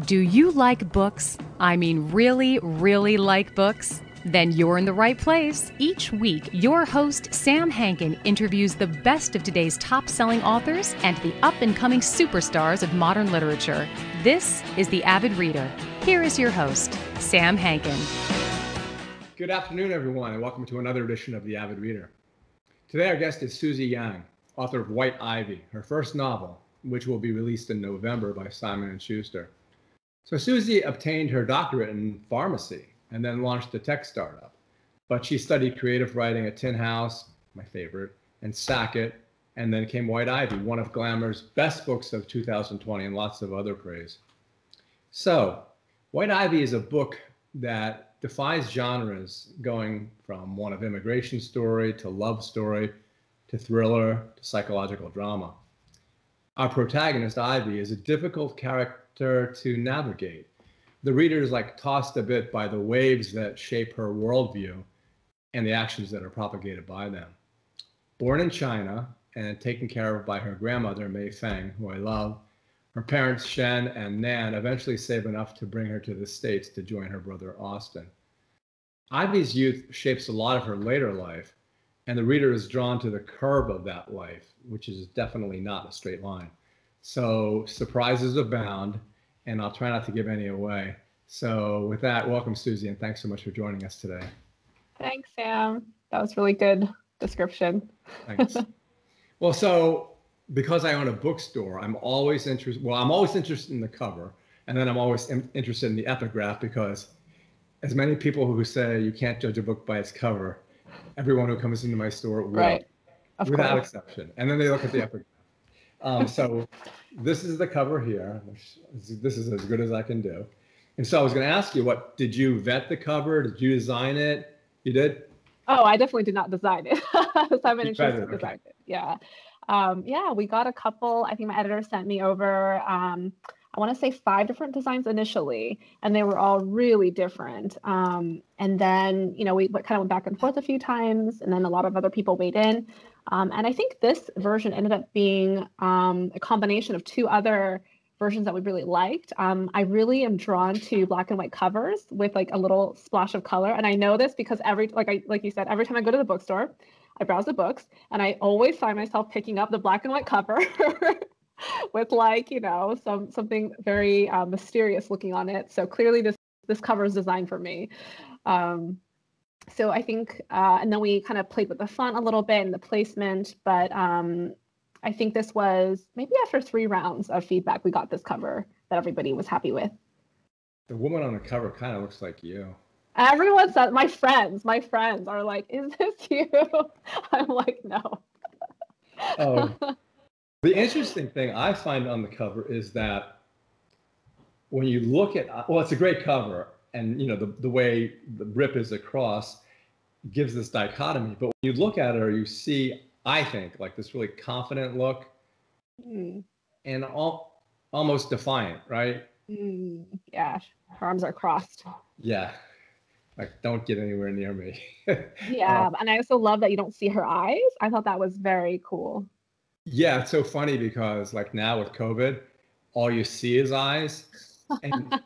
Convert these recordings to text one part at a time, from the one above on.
Do you like books? I mean, really, really like books? Then you're in the right place. Each week, your host, Sam Hankin, interviews the best of today's top-selling authors and the up-and-coming superstars of modern literature. This is The Avid Reader. Here is your host, Sam Hankin. Good afternoon, everyone, and welcome to another edition of The Avid Reader. Today, our guest is Susie Yang, author of White Ivy, her first novel, which will be released in November by Simon & Schuster. So Susie obtained her doctorate in pharmacy and then launched a tech startup. But she studied creative writing at Tin House, my favorite, and Sackett, and then came White Ivy, one of Glamour's best books of 2020 and lots of other praise. So White Ivy is a book that defies genres, going from one of immigration story to love story to thriller to psychological drama. Our protagonist, Ivy, is a difficult character to navigate. The reader is tossed a bit by the waves that shape her worldview and the actions that are propagated by them. Born in China and taken care of by her grandmother, Mei Feng, who I love, her parents, Shen and Nan, eventually save enough to bring her to the States to join her brother, Austin. Ivy's youth shapes a lot of her later life, and the reader is drawn to the curve of that life, which is definitely not a straight line. So surprises abound, and I'll try not to give any away. So with that, welcome, Susie, and thanks so much for joining us today. Thanks, Sam. That was really good description. Thanks. Well, so because I own a bookstore, I'm always interested in the cover, and then I'm always interested in the epigraph, because as many people who say you can't judge a book by its cover, everyone who comes into my store will, right, without exception. And then they look at the epigraph. So this is the cover here. This is as good as I can do. And so I was going to ask you, did you vet the cover? Did you design it? You did? Oh, I definitely did not design it. Simon & Schuster designed it. Yeah. We got a couple. I think my editor sent me over, I want to say 5 different designs initially, and they were all really different. And then, we kind of went back and forth a few times, and then a lot of other people weighed in. And I think this version ended up being a combination of 2 other versions that we really liked. I really am drawn to black and white covers with a little splash of color. And I know this because like you said, every time I go to the bookstore, I browse the books, and I always find myself picking up the black and white cover with something very mysterious looking on it. So clearly this cover is designed for me. So I think, and then we kind of played with the font a little bit and the placement, but I think this was maybe after 3 rounds of feedback, we got this cover that everybody was happy with. The woman on the cover kind of looks like you. Everyone said, my friends are like, is this you? I'm like, no. The interesting thing I find on the cover is that when you look at, it's a great cover, and the way the rip is across gives this dichotomy. But when you look at her, you see, I think, this really confident look, and almost defiant, right? Yeah, her arms are crossed. Yeah, don't get anywhere near me. Yeah, and I also love that you don't see her eyes. I thought that was very cool. Yeah, it's so funny because now with COVID, all you see is eyes, and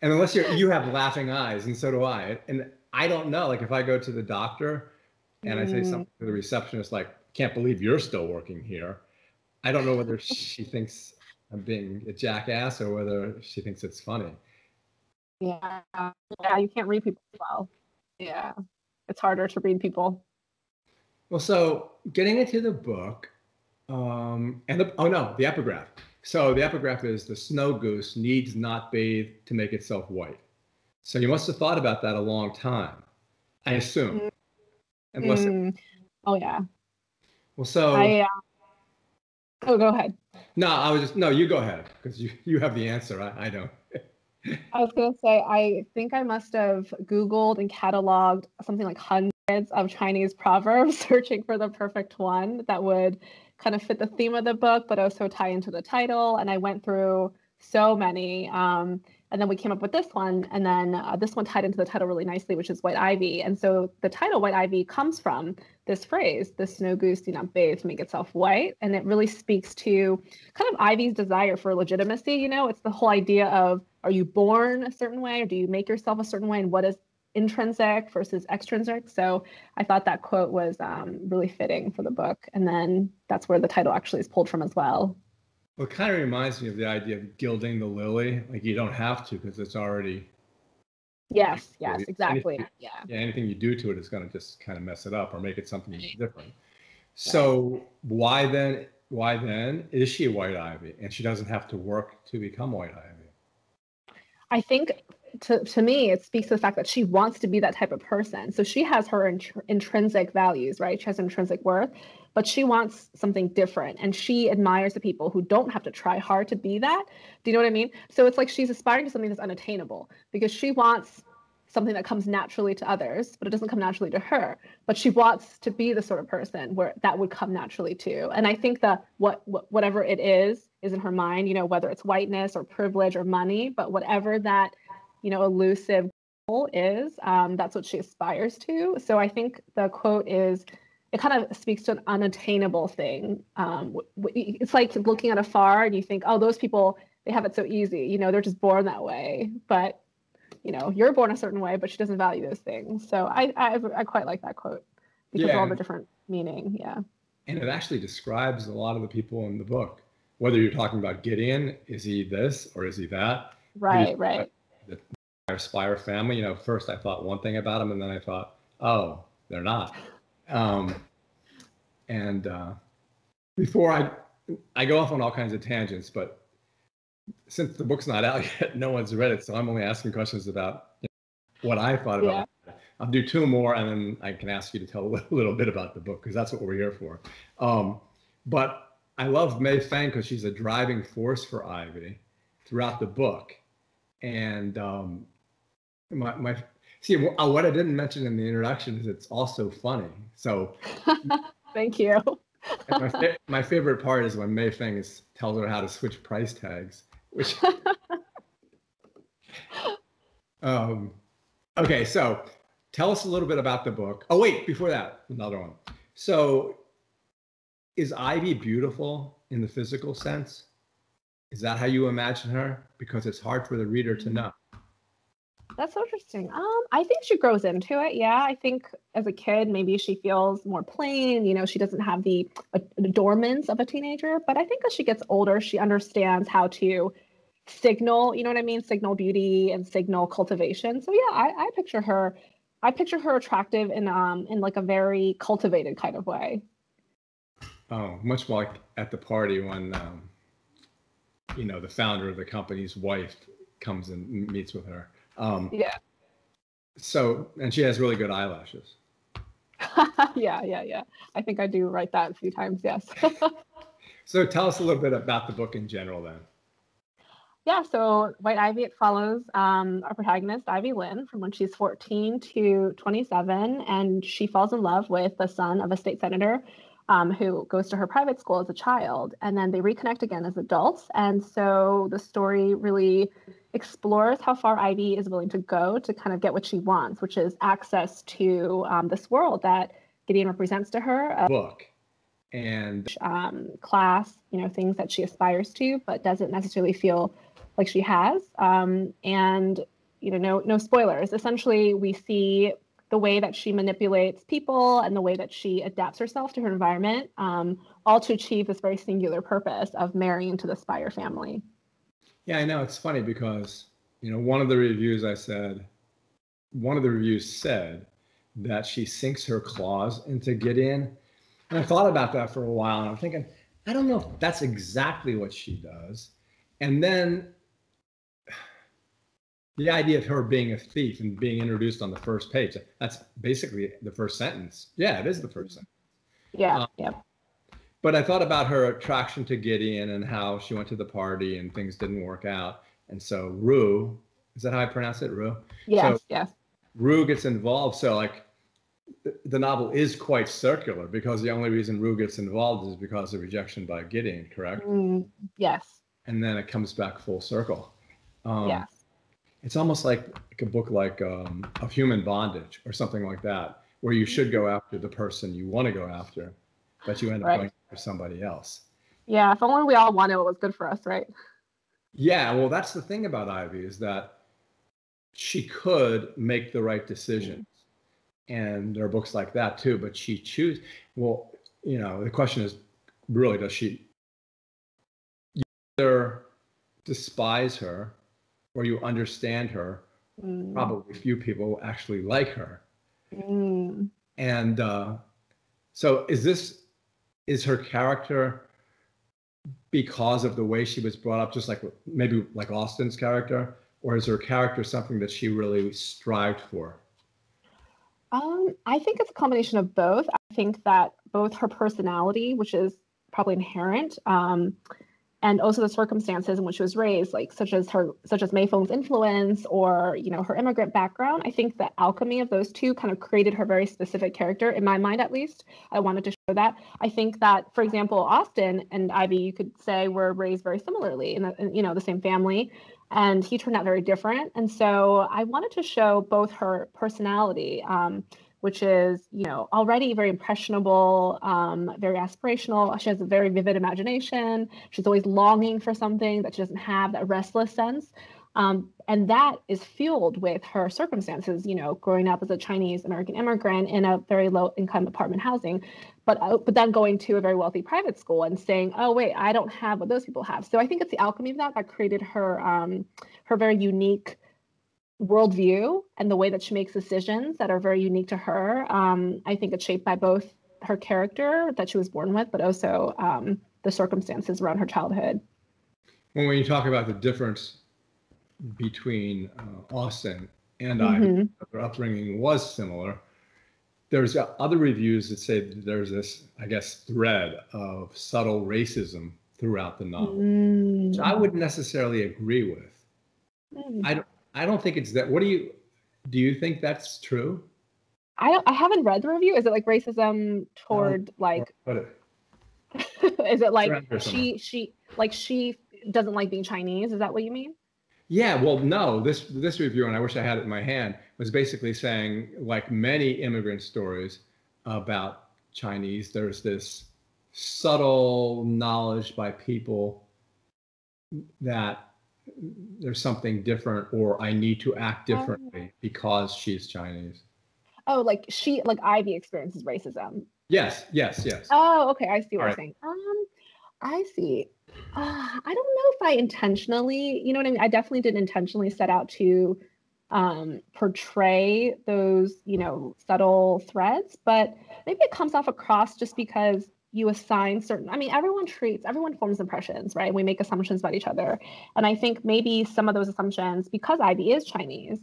unless you have laughing eyes, and so do I. And I don't know, if I go to the doctor and I say something to the receptionist, can't believe you're still working here. I don't know whether she thinks I'm being a jackass or whether she thinks it's funny. Yeah, you can't read people well. Yeah, it's harder to read people. Well, so getting into the book, the epigraph. So the epigraph is, the snow goose needs not bathe to make itself white. So you must have thought about that a long time, I assume. Oh, yeah. Well, so... go ahead. No, you go ahead, because you have the answer. I don't. I was going to say, I think I must have Googled and cataloged something like hundreds of Chinese proverbs, searching for the perfect one that would kind of fit the theme of the book, but also tie into the title. And I went through so many. And then we came up with this one. And then this one tied into the title really nicely, which is White Ivy. And so the title White Ivy comes from this phrase, the snow goose do not bathe to make itself white. And it really speaks to kind of Ivy's desire for legitimacy. You know, it's the whole idea of, are you born a certain way or do you make yourself a certain way? And what is intrinsic versus extrinsic? So I thought that quote was really fitting for the book. And then that's where the title actually is pulled from as well. Well, it kind of reminds me of the idea of gilding the lily. Like you don't have to because it's already. Yes, exactly. Anything you do to it is going to just kind of mess it up or make it something different. So why then is she White Ivy and she doesn't have to work to become White Ivy? I think to me, it speaks to the fact that she wants to be that type of person. So she has her intrinsic values, right? She has intrinsic worth, but she wants something different. And she admires the people who don't have to try hard to be that. Do you know what I mean? So it's like she's aspiring to something that's unattainable because she wants something that comes naturally to others, but it doesn't come naturally to her. But she wants to be the sort of person where that would come naturally to. And I think that whatever it is in her mind, you know, whether it's whiteness or privilege or money, but whatever that, you know, elusive goal is, that's what she aspires to. So I think the quote is, it kind of speaks to an unattainable thing. It's like looking at afar and you think, oh, those people, they have it so easy. You know, they're just born that way. But, you know, you're born a certain way, but she doesn't value those things. So I quite like that quote because of all the different meaning. Yeah. And it actually describes a lot of the people in the book. Whether you're talking about Gideon, is he this or is he that? Right. The Speyer family, you know, first I thought one thing about them and then I thought, oh, they're not. Before I go off on all kinds of tangents, but since the book's not out yet, no one's read it, so I'm only asking questions about what I thought about it. I'll do two more, and then I can ask you to tell a little bit about the book, because that's what we're here for. But I love Mei Feng because she's a driving force for Ivy throughout the book. And what I didn't mention in the introduction is it's also funny. So thank you. My favorite part is when Mei Feng tells her how to switch price tags, which okay, so tell us a little bit about the book. Oh wait, before that, another one. So is Ivy beautiful in the physical sense? Is that how you imagine her? Because it's hard for the reader to know. That's so interesting. I think she grows into it. Yeah, I think as a kid, maybe she feels more plain. You know, she doesn't have the adornments of a teenager. But I think as she gets older, she understands how to signal, you know what I mean? Signal beauty and signal cultivation. So yeah, I picture her. I picture her attractive in like a very cultivated kind of way. Oh, much more like at the party when you know, the founder of the company's wife comes and meets with her. Yeah. So, and she has really good eyelashes. Yeah. I think I do write that a few times, yes. So tell us a little bit about the book in general then. Yeah, so White Ivy, it follows our protagonist, Ivy Lynn, from when she's 14 to 27, and she falls in love with the son of a state senator who goes to her private school as a child, and then they reconnect again as adults. And so the story really explores how far Ivy is willing to go to kind of get what she wants, which is access to this world that Gideon represents to her. Book and class, you know, things that she aspires to, but doesn't necessarily feel like she has. And, you know, no spoilers. Essentially, we see the way that she manipulates people and the way that she adapts herself to her environment, all to achieve this very singular purpose of marrying into the Speyer family. Yeah, I know. It's funny because, you know, one of the reviews said that she sinks her claws into Gideon. And I thought about that for a while, and I'm thinking, I don't know if that's exactly what she does. And then the idea of her being a thief and being introduced on the first page, that's basically the first sentence. Yeah, it is the first sentence. Yeah. But I thought about her attraction to Gideon and how she went to the party and things didn't work out. And so Rue, is that how I pronounce it? Rue? Yes. Rue gets involved. So like the novel is quite circular because the only reason Rue gets involved is because of rejection by Gideon, correct? Yes. And then it comes back full circle. Yes. it's almost like a book like of human bondage or something like that, where you should go after the person you want to go after, but you end up going for somebody else. Yeah, if only we all wanted what was good for us, right? Yeah, well, that's the thing about Ivy, is that she could make the right decisions. And there are books like that too, but she chooses. Well, the question is really, does she either despise her or you understand her? Probably few people actually like her. And so is her character because of the way she was brought up, just like maybe like Austen's character, or is her character something that she really strived for? I think it's a combination of both. I think that both her personality, which is probably inherent, and also the circumstances in which she was raised, like such as Mayfeng's influence or her immigrant background. I think the alchemy of those two kind of created her very specific character, in my mind at least. I wanted to show that. I think that, for example, Austen and Ivy, you could say, were raised very similarly in the same family, and he turned out very different. And so I wanted to show both her personality, which is, already very impressionable, very aspirational. She has a very vivid imagination. She's always longing for something that she doesn't have, that restless sense. And that is fueled with her circumstances, growing up as a Chinese American immigrant in a very low income apartment housing, but then going to a very wealthy private school and saying, oh, wait, I don't have what those people have. So I think it's the alchemy of that created her, her very unique worldview and the way that she makes decisions that are very unique to her. I think it's shaped by both her character that she was born with, but also the circumstances around her childhood. Well, when you talk about the difference between Austen and Ivy, their upbringing was similar. There's other reviews that say that there's this, I guess, thread of subtle racism throughout the novel, which I wouldn't necessarily agree with. I don't think it's that. Do you think that's true? I haven't read the review. Is it like racism toward is it like she doesn't like being Chinese? Is that what you mean? Yeah, well, no, this review, and I wish I had it in my hand, was basically saying, like many immigrant stories about Chinese, there's this subtle knowledge by people that there's something different, or I need to act differently because she's Chinese. Oh, like Ivy experiences racism. Yes. Oh, okay, I see what you're saying. I see. I don't know if I intentionally, you know what I mean? I definitely didn't intentionally set out to portray those, subtle threads, but maybe it comes off across just because you assign everyone forms impressions, right? We make assumptions about each other. And I think maybe some of those assumptions, because Ivy is Chinese,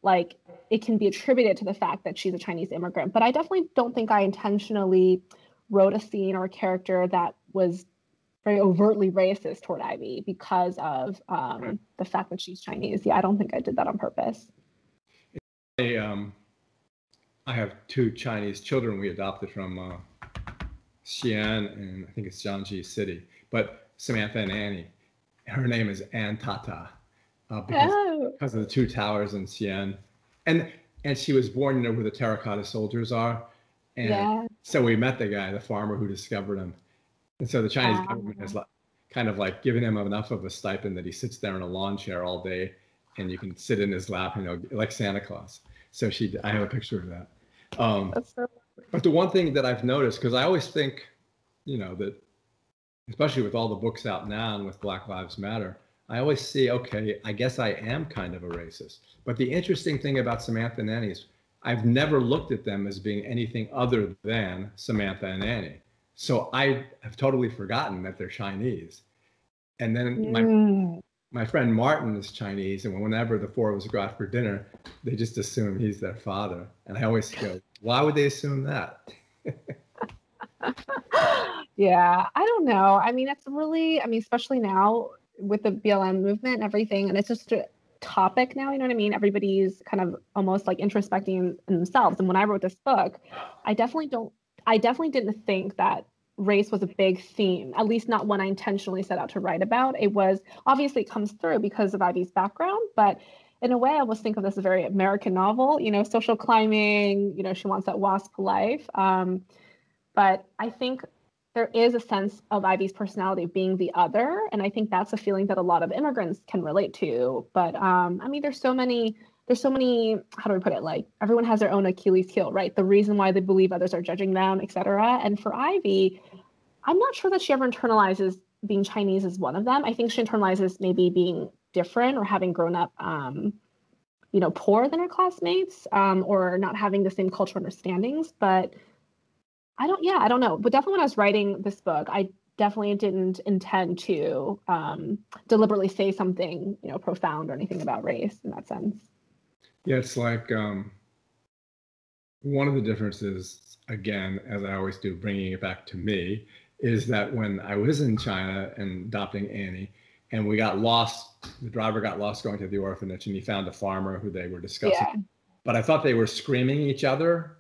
like it can be attributed to the fact that she's a Chinese immigrant. But I definitely don't think I intentionally wrote a scene or a character that was very overtly racist toward Ivy because of the fact that she's Chinese. Yeah, I don't think I did that on purpose. I have two Chinese children we adopted from Xi'an, and I think it's Jiangxi City. But Samantha and Annie, her name is Ann Tata because of the two towers in Xi'an. And she was born where the terracotta soldiers are. And so we met the guy, the farmer who discovered him. And so the Chinese government has kind of like given him enough of a stipend that he sits there in a lawn chair all day, and you can sit in his lap, like Santa Claus. So I have a picture of that. But the one thing that I've noticed, because I always think, that especially with all the books out now and with Black Lives Matter, I always see, okay, I guess I am kind of a racist. But the interesting thing about Samantha and Annie is I've never looked at them as being anything other than Samantha and Annie. So I have totally forgotten that they're Chinese. And then my friend Martin is Chinese, and whenever the four of us go out for dinner, they just assume he's their father. And I always go, why would they assume that? Yeah, I don't know. I mean, it's really, especially now with the BLM movement and everything, and it's just a topic now, you know what I mean? Everybody's kind of almost like introspecting in themselves. And when I wrote this book, I definitely didn't think that race was a big theme, at least not one I intentionally set out to write about. It was, obviously it comes through because of Ivy's background, but in a way, I almost think of this as a very American novel, social climbing, she wants that WASP life. But I think there is a sense of Ivy's personality being the other. And I think that's a feeling that a lot of immigrants can relate to. But there's so many, how do we put it? Like everyone has their own Achilles heel, right? The reason why they believe others are judging them, et cetera. And for Ivy, I'm not sure that she ever internalizes being Chinese as one of them. I think she internalizes maybe being different or having grown up, poorer than her classmates, or not having the same cultural understandings. But I don't know. But definitely when I was writing this book, I definitely didn't intend to deliberately say something, profound or anything about race in that sense. Yeah, it's like one of the differences, again, as I always do, bringing it back to me, is that when I was in China and adopting Annie, and we got lost, the driver got lost going to the orphanage, and he found a farmer who they were discussing. Yeah. But I thought they were screaming at each other,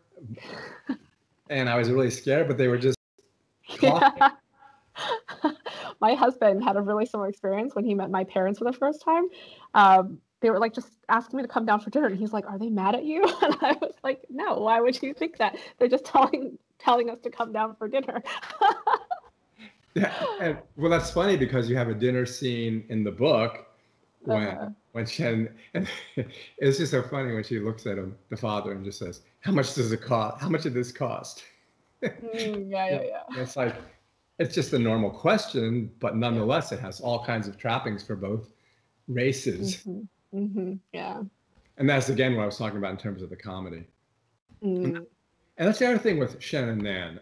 and I was really scared, but they were just talking. Yeah. My husband had a really similar experience when he met my parents for the first time. They were like just asking me to come down for dinner, and he's like, "Are they mad at you?" And I was like, "No, why would you think that? They're just telling us to come down for dinner." Yeah, well, that's funny because you have a dinner scene in the book when Shen, and it's just so funny when she looks at him, the father, and just says, "How much does it cost? How much did this cost?" Yeah. It's like, it's just a normal question, but nonetheless, it has all kinds of trappings for both races. Yeah. And that's again what I was talking about in terms of the comedy. And that's the other thing with Shen and Nan,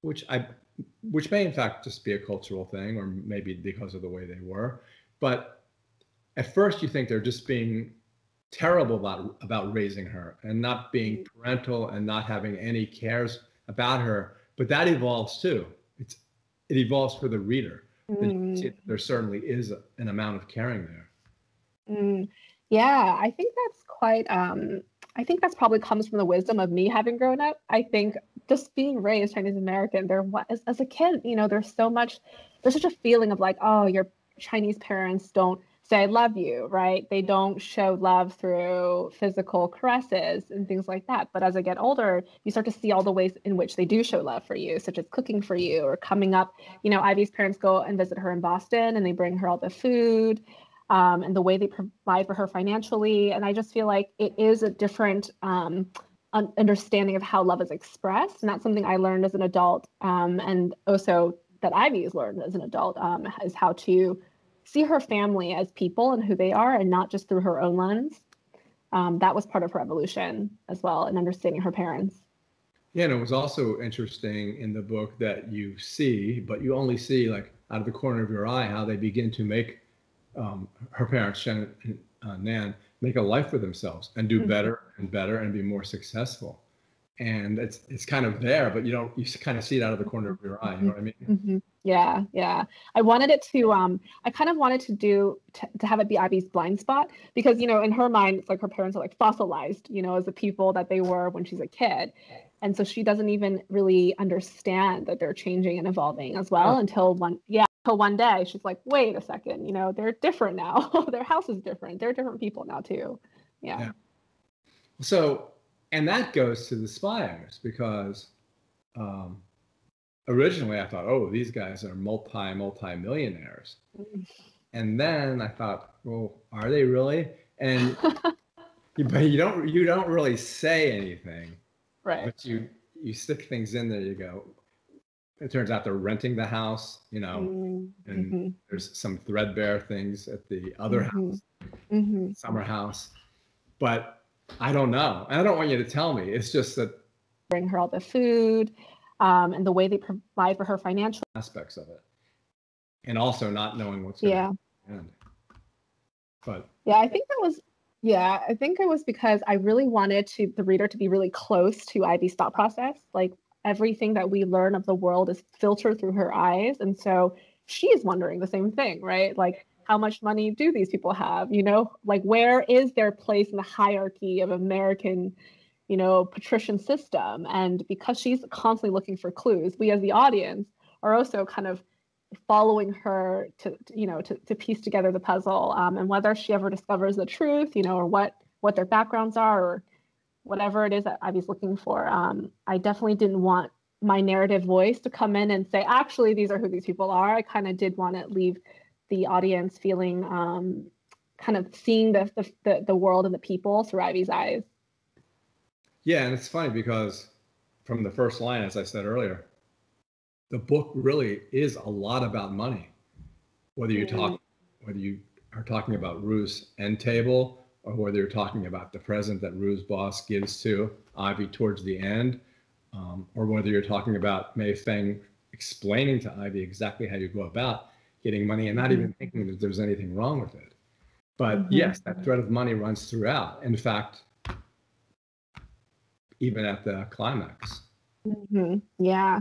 which may in fact just be a cultural thing, or maybe because of the way they were. But at first you think they're just being terrible about raising her and not being parental and not having any cares about her. But that evolves too. It evolves for the reader. There certainly is an amount of caring there. Yeah, I think that's quite, I think that's probably comes from the wisdom of me having grown up. I think just being raised Chinese American, as a kid, there's such a feeling of like, oh, your Chinese parents don't say I love you, right? They don't show love through physical caresses and things like that. But as I get older, you start to see all the ways in which they do show love for you, such as cooking for you or coming up. Ivy's parents go and visit her in Boston and they bring her all the food, and the way they provide for her financially. And I just feel like it is a different understanding of how love is expressed. And that's something I learned as an adult, and also that Ivy has learned as an adult, is how to see her family as people and who they are, and not just through her own lens. That was part of her evolution as well, and understanding her parents. Yeah, and it was also interesting in the book that you see, but you only see like out of the corner of your eye, how they begin to make her parents, Shen and Nan, make a life for themselves and do better and better and be more successful. And it's kind of there, but you kind of see it out of the corner of your eye. You know what I mean? Yeah. I wanted it to, I kind of wanted to have it be Ivy's blind spot, because, in her mind, it's like her parents are like fossilized, as the people that they were when she's a kid. And so she doesn't even really understand that they're changing and evolving as well until one day she's like, wait a second, they're different now. Their house is different. They're different people now too. Yeah. So, and that goes to the Speyers, because originally I thought, oh, these guys are multi-millionaires. And then I thought, well, are they really? And but you don't really say anything. Right. But you stick things in there, you go. It turns out they're renting the house, and there's some threadbare things at the other house, summer house. But I don't know. I don't want you to tell me. It's just that bring her all the food, and the way they provide for her financial aspects of it, and also not knowing what's going to happen. But I think it was because I really wanted the reader to be really close to Ivy's thought process. Like everything that we learn of the world is filtered through her eyes, and so she is wondering the same thing, right? Like, how much money do these people have? Like, where is their place in the hierarchy of American, patrician system? And because she's constantly looking for clues, we as the audience are also kind of following her to piece together the puzzle, and whether she ever discovers the truth, or what their backgrounds are, or whatever it is that Ivy's looking for. I definitely didn't want my narrative voice to come in and say, actually, these are who these people are. I kind of did want to leave the audience feeling kind of seeing the world and the people through Ivy's eyes. Yeah, and it's funny because from the first line, as I said earlier, the book really is a lot about money. Whether you are talking about Rue's end table, or whether you're talking about the present that Rue's boss gives to Ivy towards the end, or whether you're talking about Mei Feng explaining to Ivy exactly how you go about getting money and not even thinking that there's anything wrong with it. But yes, that thread of money runs throughout. In fact, even at the climax. Yeah,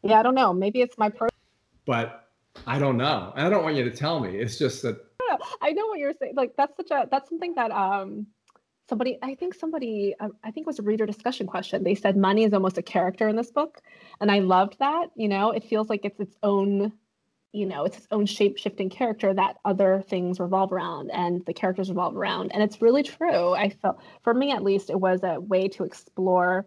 I don't know. Maybe it's my But I don't know. I don't want you to tell me. It's just that I know what you're saying. Like that's something that I think it was a reader discussion question. They said money is almost a character in this book, and I loved that. It feels like it's its own, it's its own shape-shifting character that other things revolve around and the characters revolve around. And it's really true. I felt, for me at least, it was a way to explore.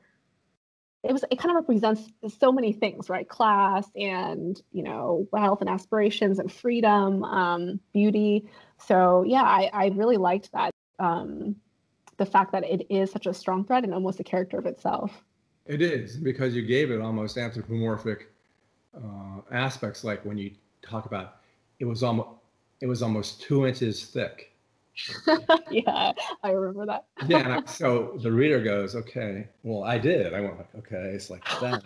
It kind of represents so many things, right? Class and, wealth and aspirations and freedom, beauty. So yeah, I really liked that. The fact that it is such a strong thread and almost a character of itself. It is, because you gave it almost anthropomorphic aspects, like when you talk about it was almost 2 inches thick. Yeah, I remember that. Yeah, so the reader goes, okay, well, I did. I went like, okay, it's like that.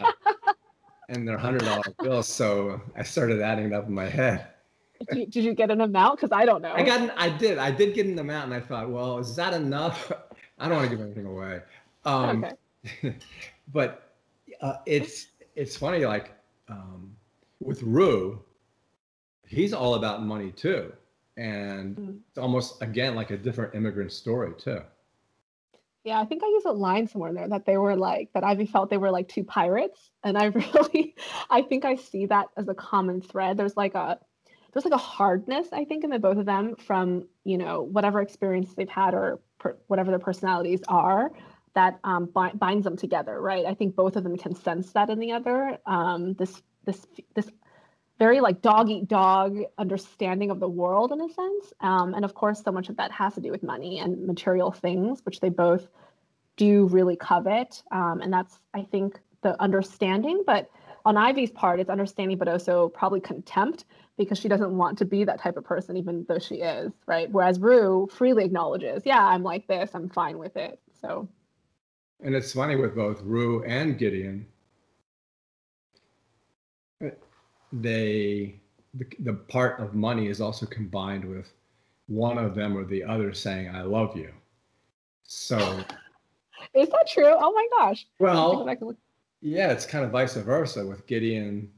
And they're $100 bills, so I started adding it up in my head. Did you get an amount? Because I don't know. I did get an amount, and I thought, well, is that enough? I don't want to give anything away. Okay. But it's funny, like with Rue, he's all about money too. And it's almost, again, like a different immigrant story too. Yeah, I think I used a line somewhere in there that they were like, that Ivy felt they were like two pirates. And I think I see that as a common thread. There's like a hardness, I think, in the both of them from, whatever experience they've had or whatever their personalities are, that binds them together, right? I think both of them can sense that in the other. This very like dog eat dog understanding of the world in a sense. And of course, so much of that has to do with money and material things, which they both do really covet. And that's, I think, the understanding. But on Ivy's part, it's understanding, but also probably contempt, because she doesn't want to be that type of person, even though she is, right? Whereas Rue freely acknowledges, yeah, I'm like this, I'm fine with it. So. And it's funny with both Rue and Gideon, the part of money is also combined with one of them or the other saying, I love you. So. Is that true? Oh my gosh. Well, yeah, it's kind of vice versa with Gideon.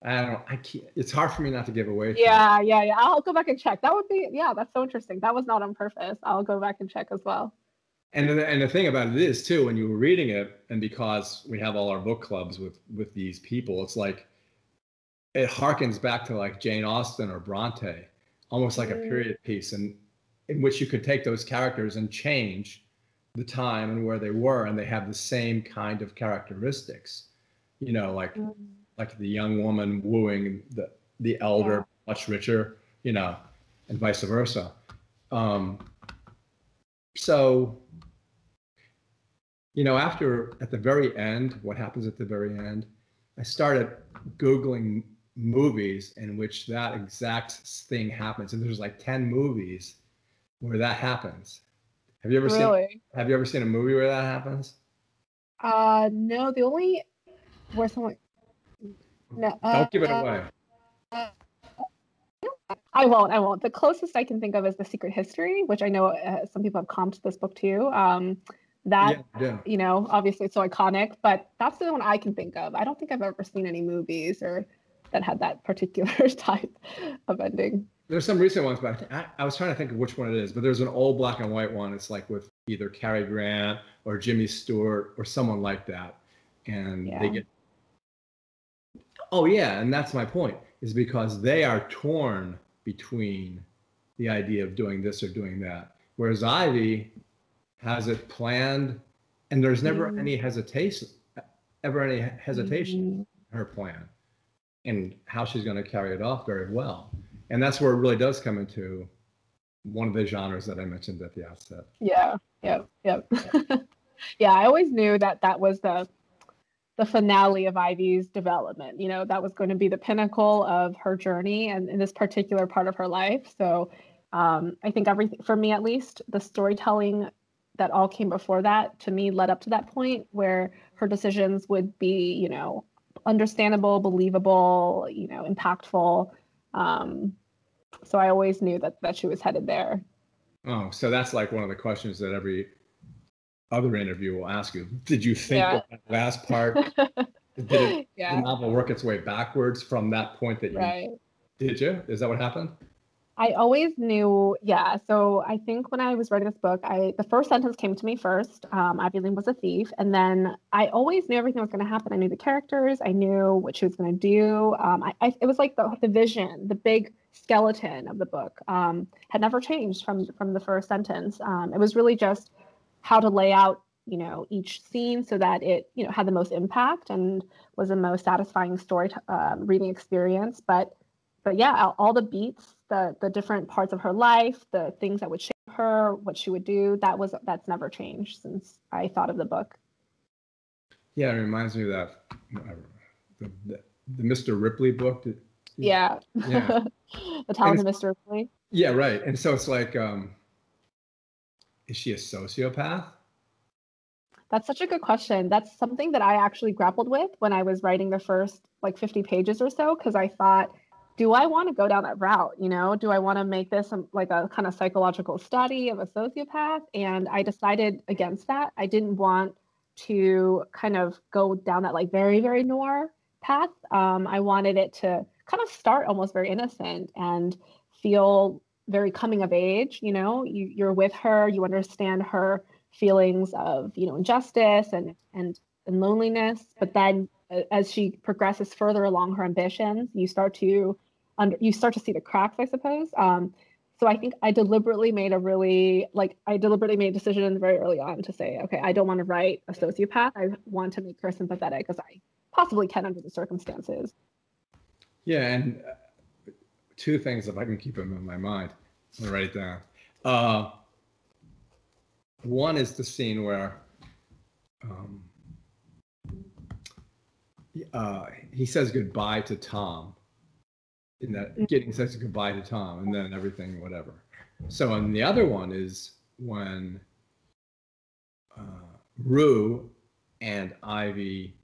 It's hard for me not to give away. Yeah. I'll go back and check. That would be, that's so interesting. That was not on purpose. I'll go back and check as well. And the thing about it is too, when you were reading it, and because we have all our book clubs with these people, it's like, it harkens back to like Jane Austen or Bronte, almost like a period piece, and in which you could take those characters and change the time and where they were, and they have the same kind of characteristics, like the young woman wooing the elder, much richer, and vice versa. So, at the very end, what happens at the very end, I started Googling movies in which that exact thing happens. And there's like 10 movies where that happens. Have you ever seen a movie where that happens? No, the only where someone. No, don't give it away. I won't. The closest I can think of is The Secret History, which I know some people have comped this book too. Obviously it's so iconic, but that's the one I can think of. I don't think I've ever seen any movies or that had that particular type of ending. There's some recent ones, but I was trying to think of which one it is. But there's an old black and white one. It's like with either Cary Grant or Jimmy Stewart or someone like that, and they get. Oh yeah, and that's my point, is because they are torn between the idea of doing this or doing that. Whereas Ivy has it planned, and there's never any hesitation, in her plan and how she's going to carry it off very well. And that's where it really does come into one of the genres that I mentioned at the outset. Yeah. Yep. Yeah, I always knew that was the finale of Ivy's development. That was going to be the pinnacle of her journey and in this particular part of her life. So I think everything, for me at least, the storytelling that all came before that, to me, led up to that point where her decisions would be, understandable, believable, impactful. So I always knew that she was headed there. Oh, so that's like one of the questions that every other interview will ask you. Did you think that last part, did the novel work its way backwards from that point that you did you? Is that what happened? I always knew, so I think when I was writing this book, the first sentence came to me first. Ivy was a thief. And then I always knew everything was going to happen. I knew the characters. I knew what she was going to do. It was like the vision, the big skeleton of the book had never changed from the first sentence. It was really just how to lay out, each scene so that it, had the most impact and was the most satisfying story reading experience. But yeah, all the beats, the different parts of her life, the things that would shape her, what she would do, that's never changed since I thought of the book. Yeah, it reminds me of that the Mr. Ripley book. Yeah. The Talented Mr. Ripley. Yeah, right. And so it's like, is she a sociopath? That's such a good question. That's something that I actually grappled with when I was writing the first 50 pages or so, because I thought, do I want to go down that route? Do I want to make this like a kind of psychological study of a sociopath? And I decided against that. I didn't want to kind of go down that very, very noir path. I wanted it to kind of start almost very innocent and feel very coming of age. You're with her, you understand her feelings of, injustice and loneliness. But then as she progresses further along her ambitions, you start to see the cracks, I suppose. So I think I deliberately made a decision very early on to say, okay, I don't want to write a sociopath. I want to make her sympathetic as I possibly can under the circumstances. Yeah, and two things, if I can keep them in my mind, I'm gonna write it down. One is the scene where he says goodbye to Tom. In that Gideon says goodbye to Tom, and then everything, whatever. So, and the other one is when Rue and Ivy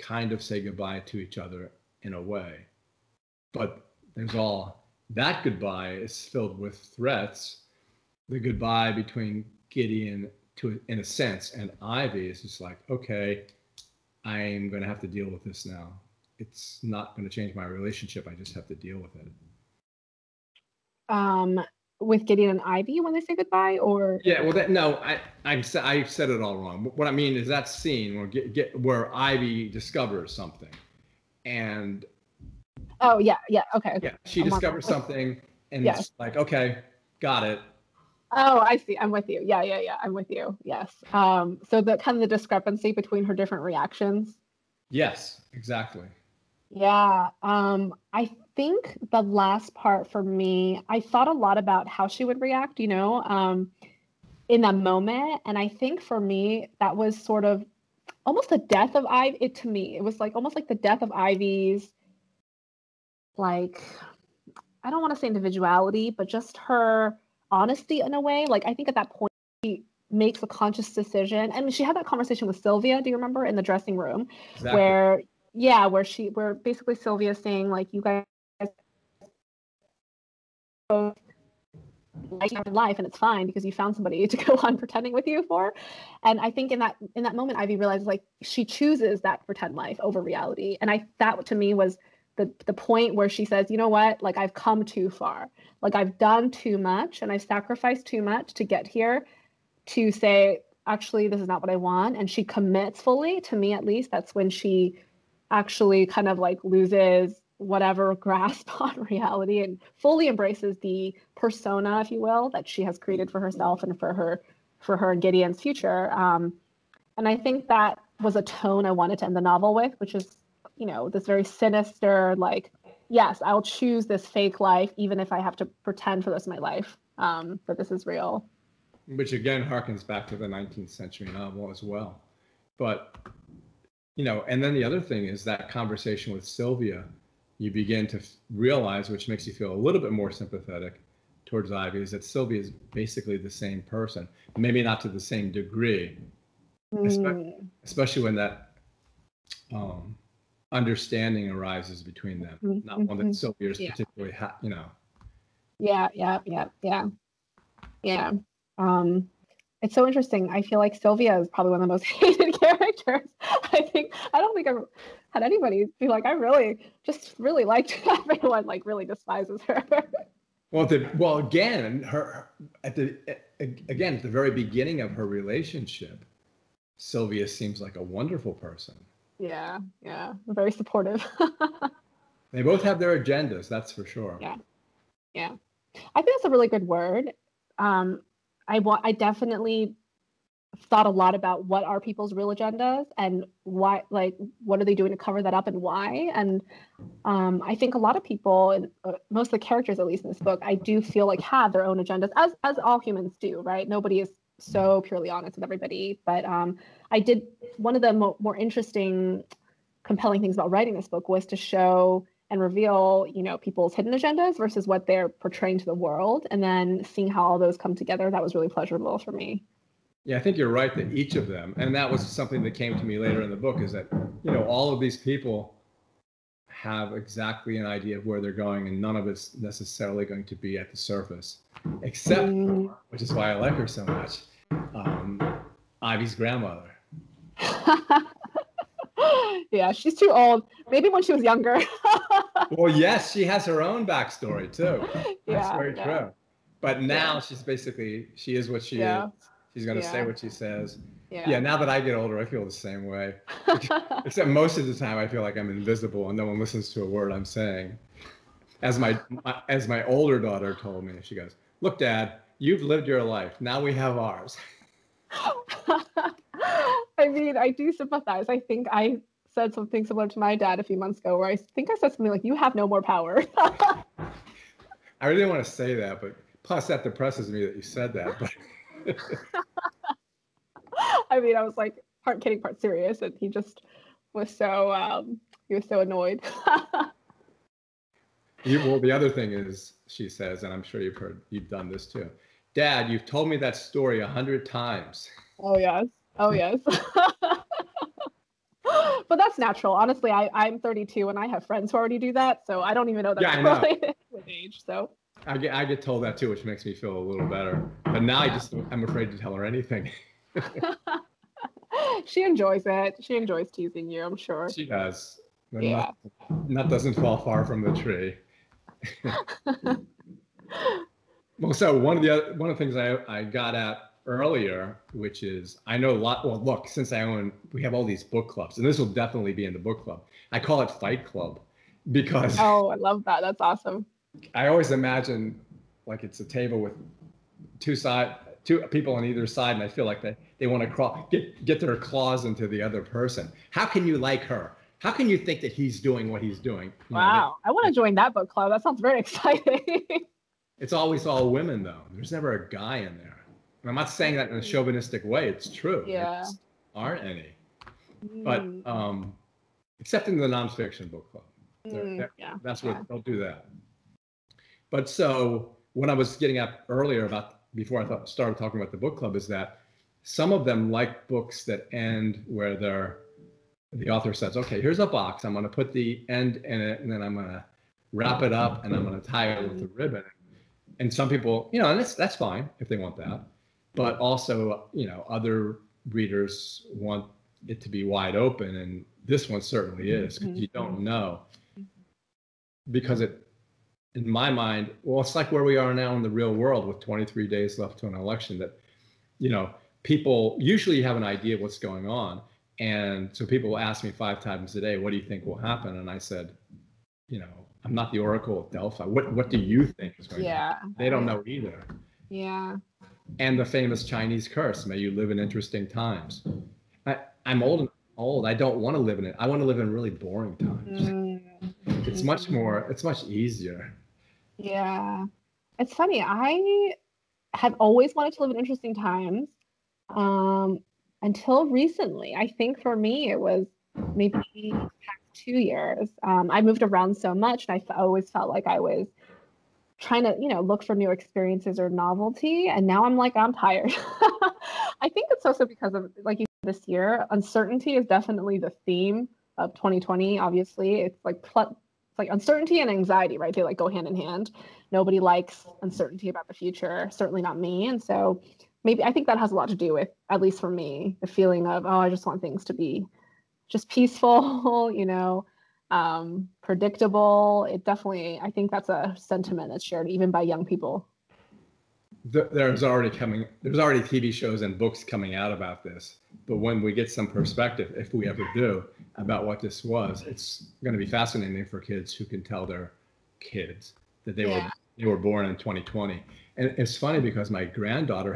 kind of say goodbye to each other in a way, but there's all that goodbye is filled with threats. The goodbye between Gideon, in a sense, and Ivy is just like, okay, I'm going to have to deal with this now. It's not going to change my relationship. I just have to deal with it. With Gideon and Ivy when they say goodbye, or I said it all wrong. What I mean is that scene where Ivy discovers something, and okay. Yeah, she discovers something, and it's like, okay, got it. Oh, I see. I'm with you. Yeah. I'm with you. Yes. So the kind of the discrepancy between her different reactions. Yes, exactly. Yeah. I think the last part for me, I thought a lot about how she would react, in that moment. And I think for me, that was sort of almost the death of Ivy. To me, it was almost like the death of Ivy's, I don't want to say individuality, but just her honesty in a way. I think at that point, she makes a conscious decision. I mean, she had that conversation with Sylvia, do you remember, in the dressing room? Exactly. Where basically Sylvia is saying, you guys both like life, and it's fine because you found somebody to go on pretending with you for. And I think in that moment, Ivy realizes she chooses that pretend life over reality. And that to me was the point where she says, you know what, I've come too far. I've done too much and I've sacrificed too much to get here to say, actually, this is not what I want. And she commits fully, to me at least. That's when she actually kind of like loses whatever grasp on reality and fully embraces the persona, if you will, that she has created for herself and for her and Gideon's future. And I think that was a tone I wanted to end the novel with, which is, this very sinister, like, yes, I'll choose this fake life, even if I have to pretend for the rest of my life that this is real. Which again harkens back to the 19th century novel as well. But, and then the other thing is that conversation with Sylvia, you begin to realize, which makes you feel a little bit more sympathetic towards Ivy, is that Sylvia is basically the same person, maybe not to the same degree, especially when that understanding arises between them, not one that Sylvia is particularly, Yeah. It's so interesting. I feel like Sylvia is probably one of the most hated characters. I don't think I've had anybody be like, I really liked everyone like really despises her. Well, again, at the very beginning of her relationship, Sylvia seems like a wonderful person. Yeah, very supportive. They both have their agendas, that's for sure. Yeah. I think that's a really good word. I definitely thought a lot about what are people's real agendas and why, like, what are they doing to cover that up and why? And I think a lot of people, and most of the characters, at least in this book, I do feel like have their own agendas, as all humans do, right? Nobody is so purely honest with everybody. But one of the more interesting, compelling things about writing this book was to show and reveal, people's hidden agendas versus what they're portraying to the world. And then seeing how all those come together, that was really pleasurable for me. Yeah, I think you're right that each of them, and that was something that came to me later in the book, is that, all of these people have exactly an idea of where they're going, and none of it's necessarily going to be at the surface, except, which is why I like her so much, Ivy's grandmother. Yeah, she's too old. Maybe when she was younger. Well, yes, she has her own backstory too. That's very yeah. true. But now she is what she is. She's going to say what she says. Yeah, now that I get older, I feel the same way. Except most of the time I feel like I'm invisible and no one listens to a word I'm saying. As my older daughter told me, she goes, "Look, Dad, you've lived your life. Now we have ours." I mean, I do sympathize. I think I said something similar to my dad a few months ago, where I think I said something like, "You have no more power." I really want to say that, but plus that depresses me that you said that. But I mean, I was like part kidding, part serious, and he just was so annoyed. Well, the other thing is, she says, and I'm sure you've done this too, "Dad, you've told me that story 100 times. Oh yes. But that's natural. Honestly, I'm 32 and I have friends who already do that, so I don't even know that's related with age. So I get told that too, which makes me feel a little better. But now I'm afraid to tell her anything. She enjoys it. She enjoys teasing you, I'm sure. She does. Yeah. Nut doesn't fall far from the tree. Well, so one of the things I got at earlier, which is, I know a lot. Well, look, since we have all these book clubs, and this will definitely be in the book club. I call it Fight Club because. Oh, I love that. That's awesome. I always imagine like it's a table with two people on either side, and I feel like they want to get their claws into the other person. How can you like her? How can you think that he's doing what he's doing? Wow, I want to join that book club. That sounds very exciting. It's always all women, though. There's never a guy in there. And I'm not saying that in a chauvinistic way. It's true. Yeah. There aren't any. But except in the nonfiction book club. That's where they'll do that. But so what I was getting at earlier before I started talking about the book club is that some of them like books that end where the author says, okay, here's a box. I'm going to put the end in it, and then I'm going to wrap it up, and I'm going to tie it with a ribbon. And some people, and that's fine if they want that. But also, other readers want it to be wide open, and this one certainly is, because you don't know. Because in my mind, well, it's like where we are now in the real world with 23 days left to an election, that, people usually have an idea of what's going on, And so people ask me 5 times a day, what do you think will happen? And I said, I'm not the Oracle of Delphi. What do you think is going to happen? They don't know either. Yeah. And the famous Chinese curse, may you live in interesting times. I'm old. I don't want to live in it. I want to live in really boring times. It's much easier. Yeah. It's funny. I have always wanted to live in interesting times until recently. I think for me, it was maybe the past 2 years. I moved around so much, and I always felt like I was trying to, look for new experiences or novelty. And now I'm like, I'm tired. I think it's also because of, like you said, this year, uncertainty is definitely the theme of 2020. Obviously, it's like uncertainty and anxiety, right? They like go hand in hand. Nobody likes uncertainty about the future, certainly not me. And so maybe I think that has a lot to do with, at least for me, the feeling of, I just want things to be just peaceful, predictable. It definitely, I think that's a sentiment that's shared even by young people. There's already TV shows and books coming out about this. But when we get some perspective, if we ever do, about what this was, it's going to be fascinating for kids who can tell their kids that they were born in 2020. And it's funny because my granddaughter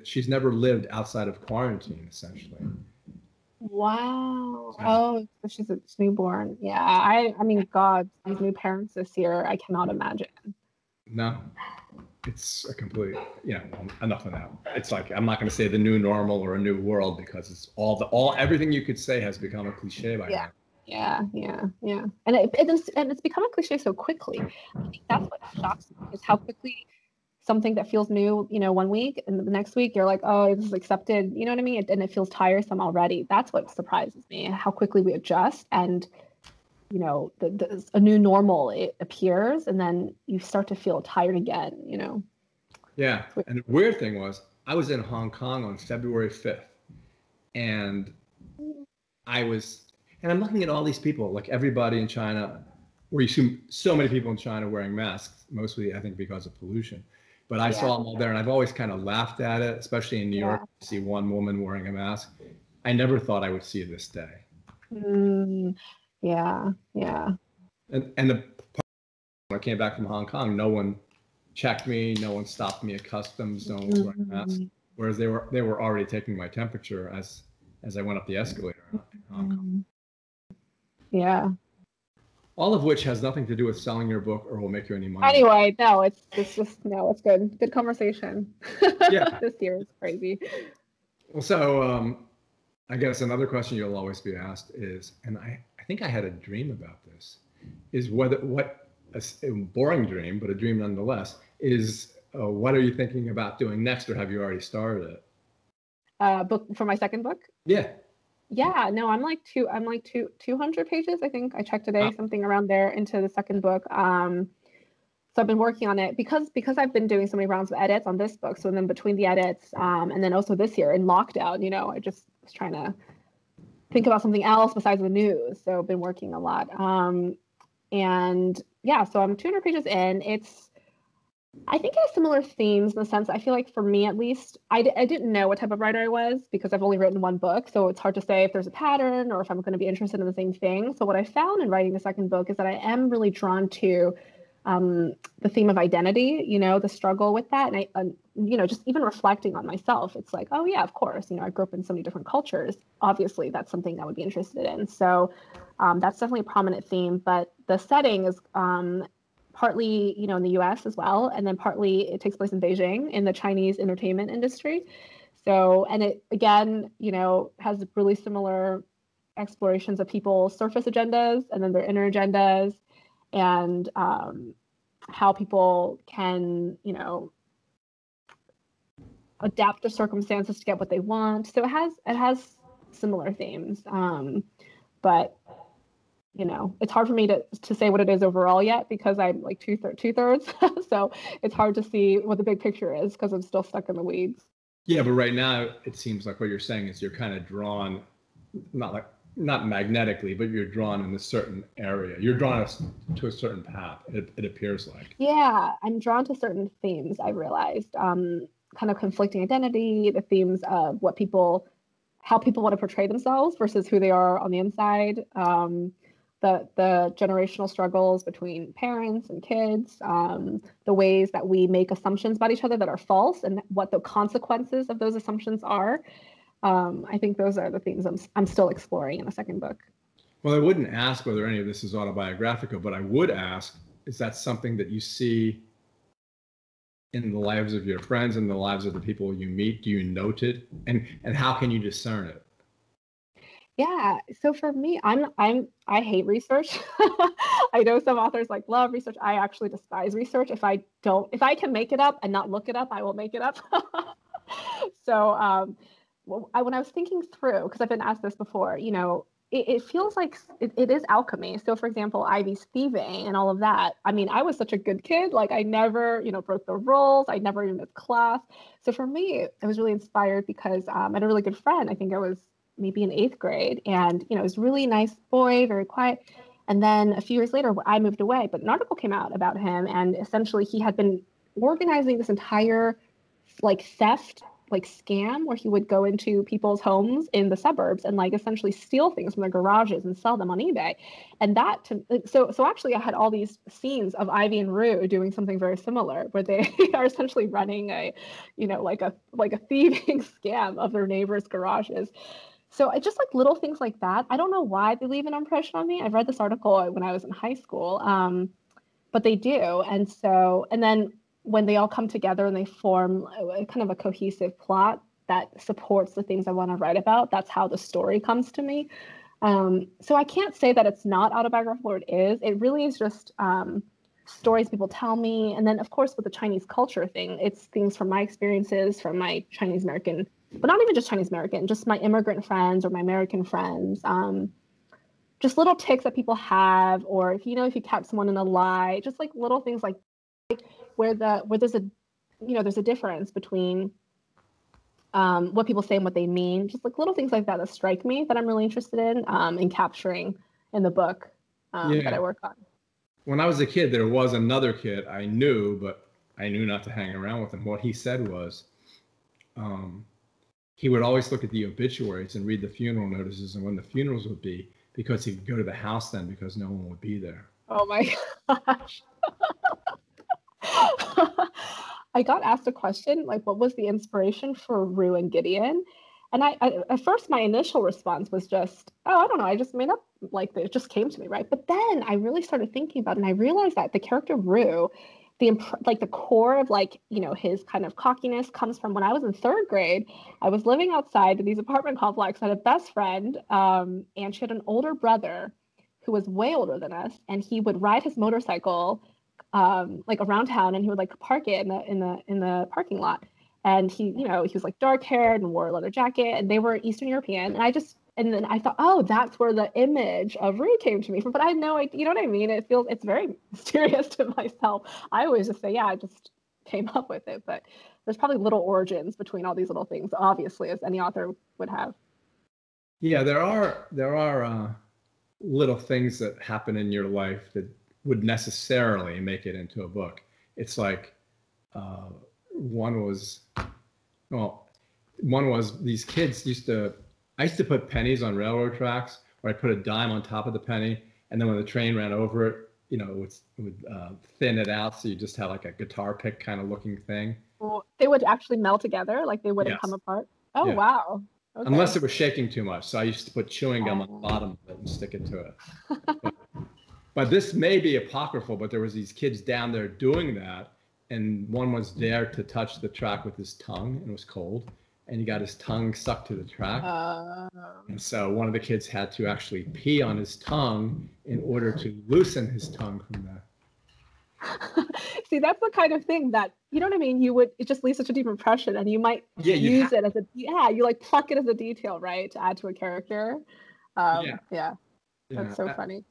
she's never lived outside of quarantine, essentially. Wow. Oh, so she's a newborn. Yeah. I mean, God, these new parents this year, I cannot imagine. No, it's a complete, enough of that. It's like, I'm not going to say the new normal or a new world, because it's everything you could say has become a cliche by now. Yeah. And it's become a cliche so quickly. I think that's what shocks me, is how quickly something that feels new, 1 week, and the next week you're like, oh, this is accepted, you know what I mean? And it feels tiresome already. That's what surprises me, how quickly we adjust, and a new normal, it appears, and then you start to feel tired again, Yeah, and the weird thing was, I was in Hong Kong on February 5th, and I'm looking at all these people, like everybody in China, where you see so many people in China wearing masks, mostly I think because of pollution. But I saw them all there, and I've always kind of laughed at it, especially in New York. You see one woman wearing a mask. I never thought I would see this day. Yeah. And when I came back from Hong Kong, no one checked me, no one stopped me at customs, no one was wearing a mask. Whereas they were already taking my temperature as I went up the escalator in Hong Kong. Yeah. All of which has nothing to do with selling your book or will make you any money. Anyway, no, it's good. Good conversation. Yeah. This year is crazy. Well, so I guess another question you'll always be asked is, and I think I had a dream about this, is a boring dream, but a dream nonetheless, is what are you thinking about doing next, or have you already started it? Book for my second book? Yeah. Yeah, no, I'm like 200 pages, I think. I checked today, something around there, into the second book. So I've been working on it because I've been doing so many rounds of edits on this book. So then between the edits, and then also this year in lockdown, I just was trying to think about something else besides the news. So I've been working a lot. And yeah, so I'm 200 pages in. I think it has similar themes in the sense, I feel like for me at least, I didn't know what type of writer I was because I've only written one book. So it's hard to say if there's a pattern or if I'm going to be interested in the same thing. So what I found in writing the second book is that I am really drawn to the theme of identity, the struggle with that. And just even reflecting on myself, it's like, oh yeah, of course, I grew up in so many different cultures. Obviously, that's something I would be interested in. So that's definitely a prominent theme, but the setting is partly, in the US as well. And then partly it takes place in Beijing in the Chinese entertainment industry. So, and it, again, has really similar explorations of people's surface agendas and then their inner agendas, and how people can, adapt their circumstances to get what they want. So it has similar themes, but it's hard for me to say what it is overall yet because I'm like two-thirds. So it's hard to see what the big picture is because I'm still stuck in the weeds. Yeah, but right now it seems like what you're saying is you're kind of drawn, not magnetically, but you're drawn in a certain area. You're drawn to a certain path, it appears like. Yeah, I'm drawn to certain themes, I realized. Kind of conflicting identity, the themes of what people how people want to portray themselves versus who they are on the inside. The generational struggles between parents and kids, the ways that we make assumptions about each other that are false, and what the consequences of those assumptions are. I think those are the themes I'm still exploring in the second book. Well, I wouldn't ask whether any of this is autobiographical, but I would ask, is that something that you see in the lives of your friends and the lives of the people you meet? Do you note it? And how can you discern it? Yeah. So for me, I hate research. I know some authors like love research. I actually despise research. If I can make it up and not look it up, I will make it up. So when I was thinking through, because I've been asked this before, it feels like it is alchemy. So for example, Ivy's Thieving and all of that. I mean, I was such a good kid. Like I never, broke the rules. I never even missed class. So for me, I was really inspired because I had a really good friend. I think I was maybe in 8th grade, and he was a really nice boy, very quiet. And then a few years later, I moved away, but an article came out about him, and essentially he had been organizing this entire theft scam where he would go into people's homes in the suburbs and essentially steal things from their garages and sell them on eBay. And so actually I had all these scenes of Ivy and Rue doing something very similar, where they are essentially running a thieving scam of their neighbors' garages. So I just little things like that. I don't know why they leave an impression on me. I've read this article when I was in high school, but they do. And then when they all come together and they form kind of a cohesive plot that supports the things I want to write about, that's how the story comes to me. So I can't say that it's not autobiographical, or it is. It really is just stories people tell me. And then, of course, with the Chinese culture thing, it's things from my experiences, from my Chinese American, but not even just Chinese American, just my immigrant friends or my American friends. Just little tics that people have, or if you catch someone in a lie, just little things where there's a difference between what people say and what they mean. Just little things like that strike me, that I'm really interested in capturing in the book that I work on. When I was a kid, there was another kid I knew, but I knew not to hang around with him. What he said was, he would always look at the obituaries and read the funeral notices and when the funerals would be, because he could go to the house then because no one would be there. Oh my gosh. I got asked a question, what was the inspiration for Rue and Gideon? And I at first, my initial response was just, I don't know, I just made up, it just came to me, right? But then I really started thinking about it, and I realized that the character Rue, the core of his kind of cockiness comes from when I was in 3rd grade. I was living outside in these apartment complexes. I had a best friend, and she had an older brother who was way older than us, and he would ride his motorcycle around town, and he would park it in the parking lot. And he was dark haired and wore a leather jacket, and they were Eastern European. And then I thought, oh, that's where the image of Rue came to me from. But I had no idea, you know what I mean? It's very mysterious to myself. I always just say, yeah, I just came up with it. But there's probably little origins between all these little things, obviously, as any author would have. Yeah, there are little things that happen in your life that would necessarily make it into a book. It's one was these kids I used to put pennies on railroad tracks, or I put a dime on top of the penny, and then when the train ran over it, it would thin it out, so you just had a guitar pick kind of looking thing. Well, they would actually melt together, they wouldn't come apart. Oh, yeah. Wow. Okay. Unless it was shaking too much. So I used to put chewing gum on the bottom of it and stick it to it. But this may be apocryphal, but there was these kids down there doing that, and one was there to touch the track with his tongue, and it was cold, and he got his tongue sucked to the track. And so one of the kids had to actually pee on his tongue in order to loosen his tongue from that. See, that's the kind of thing that, you know what I mean? It just leaves such a deep impression, and you might use it as you pluck it as a detail, right? To add to a character. Yeah. That's so funny.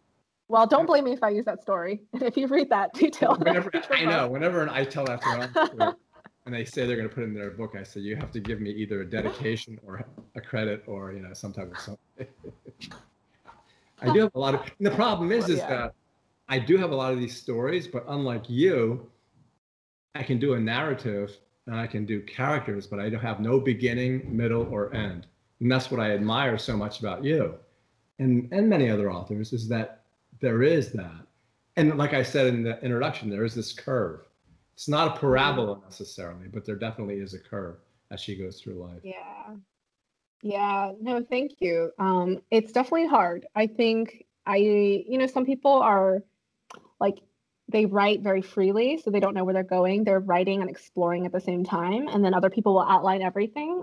Well, don't blame me if I use that story. If you read that detail. Whenever I tell that to them, and they say they're going to put it in their book, I say, you have to give me either a dedication or a credit or, some type of something. I do have a lot of, and the problem is that I do have a lot of these stories, but unlike you, I can do a narrative and I can do characters, but I don't have no beginning, middle, or end. And that's what I admire so much about you and many other authors, is that there is that. And like I said in the introduction, there is this curve. It's not a parabola necessarily, but there definitely is a curve as she goes through life. Yeah. Yeah. No, thank you. It's definitely hard. I think some people are like, they write very freely, so they don't know where they're going. They're writing and exploring at the same time. And then other people will outline everything.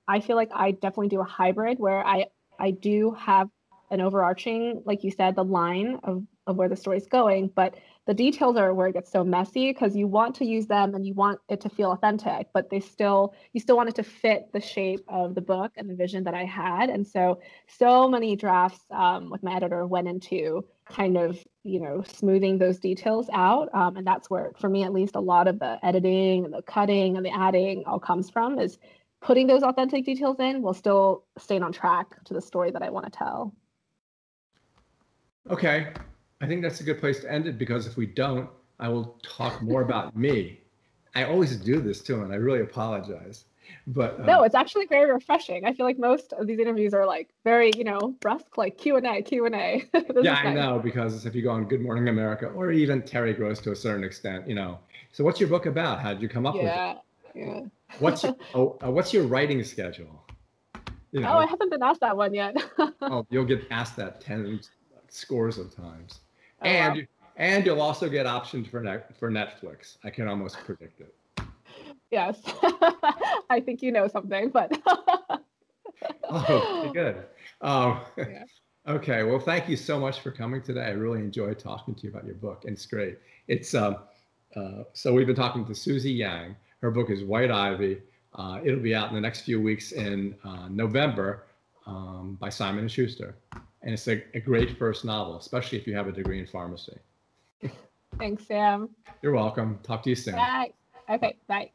I feel like I definitely do a hybrid where I do have an overarching, like you said, the line of where the story's going, but the details are where it gets so messy, because you want to use them and you want it to feel authentic, but you still want it to fit the shape of the book and the vision that I had. And so many drafts with my editor went into kind of, smoothing those details out. And that's where, for me at least, a lot of the editing and the cutting and the adding all comes from, is putting those authentic details in while still staying on track to the story that I want to tell. Okay. I think that's a good place to end it, because if we don't, I will talk more about me. I always do this too, and I really apologize. But no, it's actually very refreshing. I feel like most of these interviews are like very, brusque, like Q&A. Yeah, I know, because if you go on Good Morning America, or even Terry Gross to a certain extent, So what's your book about? How did you come up with it? Yeah. What's your writing schedule? Oh, I haven't been asked that one yet. Oh, you'll get asked that 10 scores of times. Oh, and you'll also get optioned for Netflix. I can almost predict it. Yes. I think you know something, but oh, pretty good. Yeah. Okay, well, thank you so much for coming today. I really enjoyed talking to you about your book, and it's great. It's so we've been talking to Susie Yang. Her book is White Ivy. It'll be out in the next few weeks in November by Simon & Schuster. And it's a great first novel, especially if you have a degree in pharmacy. Thanks, Sam. You're welcome. Talk to you soon. Bye. Okay, bye.